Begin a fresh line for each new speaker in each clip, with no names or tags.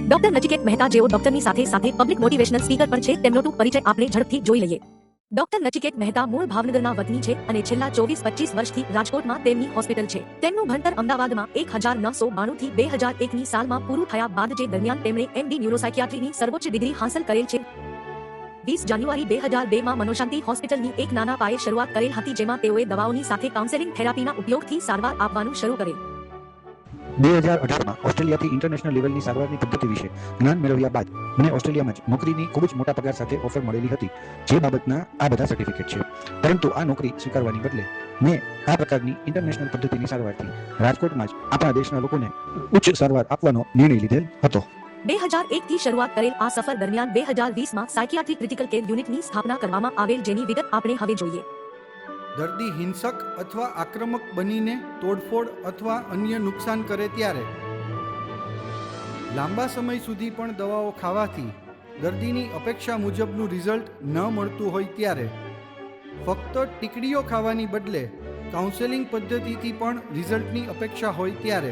Doctor Nachiket Mehta જેઓ ડોક્ટરની સાથે સાથે પબ્લિક મોટિવેશનલ સ્પીકર પણ છે તેમનો ટૂંક પરિચય આપણે ઝડપથી જોઈ લઈએ. ડોક્ટર નચિકેત મહેતા મૂળ ભાવનગરના વતની છે અને છેલ્લા 24-25 વર્ષથી રાજકોટમાં તેમની હોસ્પિટલ છે. તેમનું ભણતર અમદાવાદમાં 1992 થી 2001ની સાલમાં પૂરું થયા બાદ જે દરમિયાન તેમણે MD ન્યુરોસાયકિયાટ્રીની સર્વોચ્ચ ડિગ્રી હાંસલ કરેલ છે. 20 જાન્યુઆરી 2002માં મનોશાંતિ હોસ્પિટલની એક નાના પાયે શરૂઆત કરેલ હતી જેમાં તેઓએ દવાઓની સાથે કાઉન્સેલિંગ થેરાપીના ઉપયોગથી સારવાર આપવાનું શરૂ કરેલ.
2018માં ઓસ્ટ્રેલિયાથી ઇન્ટરનેશનલ લેવલની સારવારની પદ્ધતિ વિશે જ્ઞાન મેળવ્યા બાદ મને ઓસ્ટ્રેલિયામાં જ નોકરીની ખૂબ જ મોટા પગાર સાથે ઓફર મળેલી હતી, જે બાબતના આ બધા સર્ટિફિકેટ છે. પરંતુ આ નોકરી સ્વીકારવાની બદલે મેં આ પ્રકારની ઇન્ટરનેશનલ પદ્ધતિની સારવારથી રાજકોટમાં જ આપણા દેશના લોકોને ઉચ્ચ સારવાર આપવાનો નિર્ણય લીધેલ હતો.
2001થી શરૂઆત કરેલ આ સફર દરમિયાન 2020માં સાયકિયાટ્રી ક્રિટિકલ કેર યુનિટની સ્થાપના કરવામાં આવેલ, જેની વિગત આપણે હવે જોઈએ.
દર્દી હિંસક અથવા આક્રમક બનીને તોડફોડ અથવા અન્ય નુકસાન કરે ત્યારે, લાંબા સમય સુધી પણ દવાઓ ખાવાથી દર્દીની અપેક્ષા મુજબનું રિઝલ્ટ ન મળતું હોય ત્યારે, ફક્ત ટીકડીઓ ખાવાની બદલે કાઉન્સેલિંગ પદ્ધતિથી પણ રિઝલ્ટની અપેક્ષા હોય ત્યારે,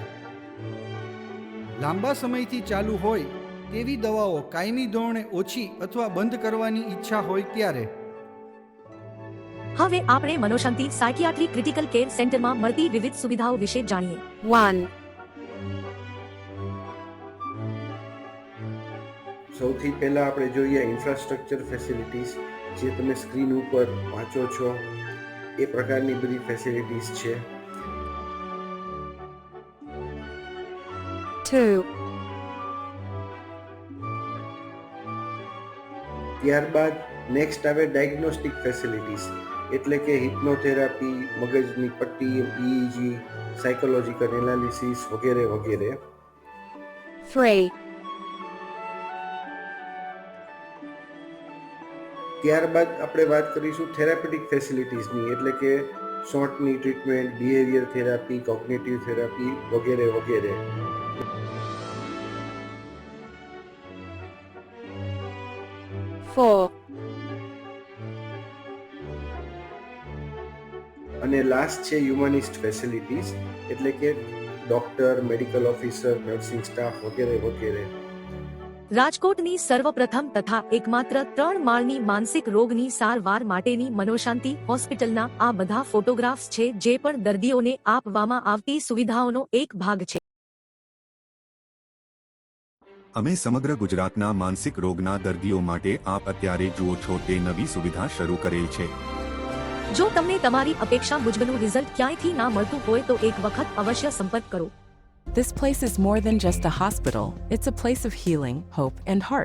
લાંબા સમયથી ચાલુ હોય તેવી દવાઓ કાયમી ધોરણે ઓછી અથવા બંધ કરવાની ઈચ્છા હોય ત્યારે,
હવે આપણે મનોશાંતિ સાયકિયાટ્રી ક્રિટિકલ કેર સેન્ટરમાં મળતી વિવિધ સુવિધાઓ વિશે જાણીએ.
1.
સૌથી પહેલાં આપણે જોઈએ ઇન્ફ્રાસ્ટ્રક્ચર ફેસિલિટીઝ, જે તમે સ્ક્રીન ઉપર વાંચો છો એ પ્રકારની બધી ફેસિલિટીઝ છે.
2.
ત્યારબાદ નેક્સ્ટ આવે ડાયગ્નોસ્ટિક ફેસિલિટીઝ, એટલે કે હિપ્નોથેરાપી, મગજની પટ્ટી, EEG, સાયકોલોજીકલ એનાલિસિસ વગેરે વગેરે.
3.
ત્યારબાદ આપણે વાત કરીશું થેરાપેટિક ફેસિલિટીઝની, એટલે કે શોર્ટની treatment, behaviour therapy, cognitive therapy વગેરે વગેરે.
4.
અને લાસ્ટ છે હ્યુમનિસ્ટ ફેસિલિટીઝ, એટલે કે doctor, medical officer, nursing staff વગેરે વગેરે.
રાજકોટની સર્વપ્રથમ તથા એકમાત્ર 3 માળની માનસિક રોગની સારવાર માટેની મનોશાંતિ હોસ્પિટલના આ બધા ફોટોગ્રાફ્સ છે, જે પણ દર્દીઓને આપવામાં આવતી સુવિધાઓનો એક ભાગ છે.
અમે સમગ્ર ગુજરાતના માનસિક રોગના દર્દીઓ માટે આપ અત્યારે જુઓ છો તે નવી સુવિધા શરૂ કરેલ છે.
જો તમને તમારી અપેક્ષા મુજબનું રિઝલ્ટ ક્યાંયથી ના મળતું હોય તો એક વખત અવશ્ય સંપર્ક કરો.
This place is more than just a hospital. It's a place of healing, hope, and heart.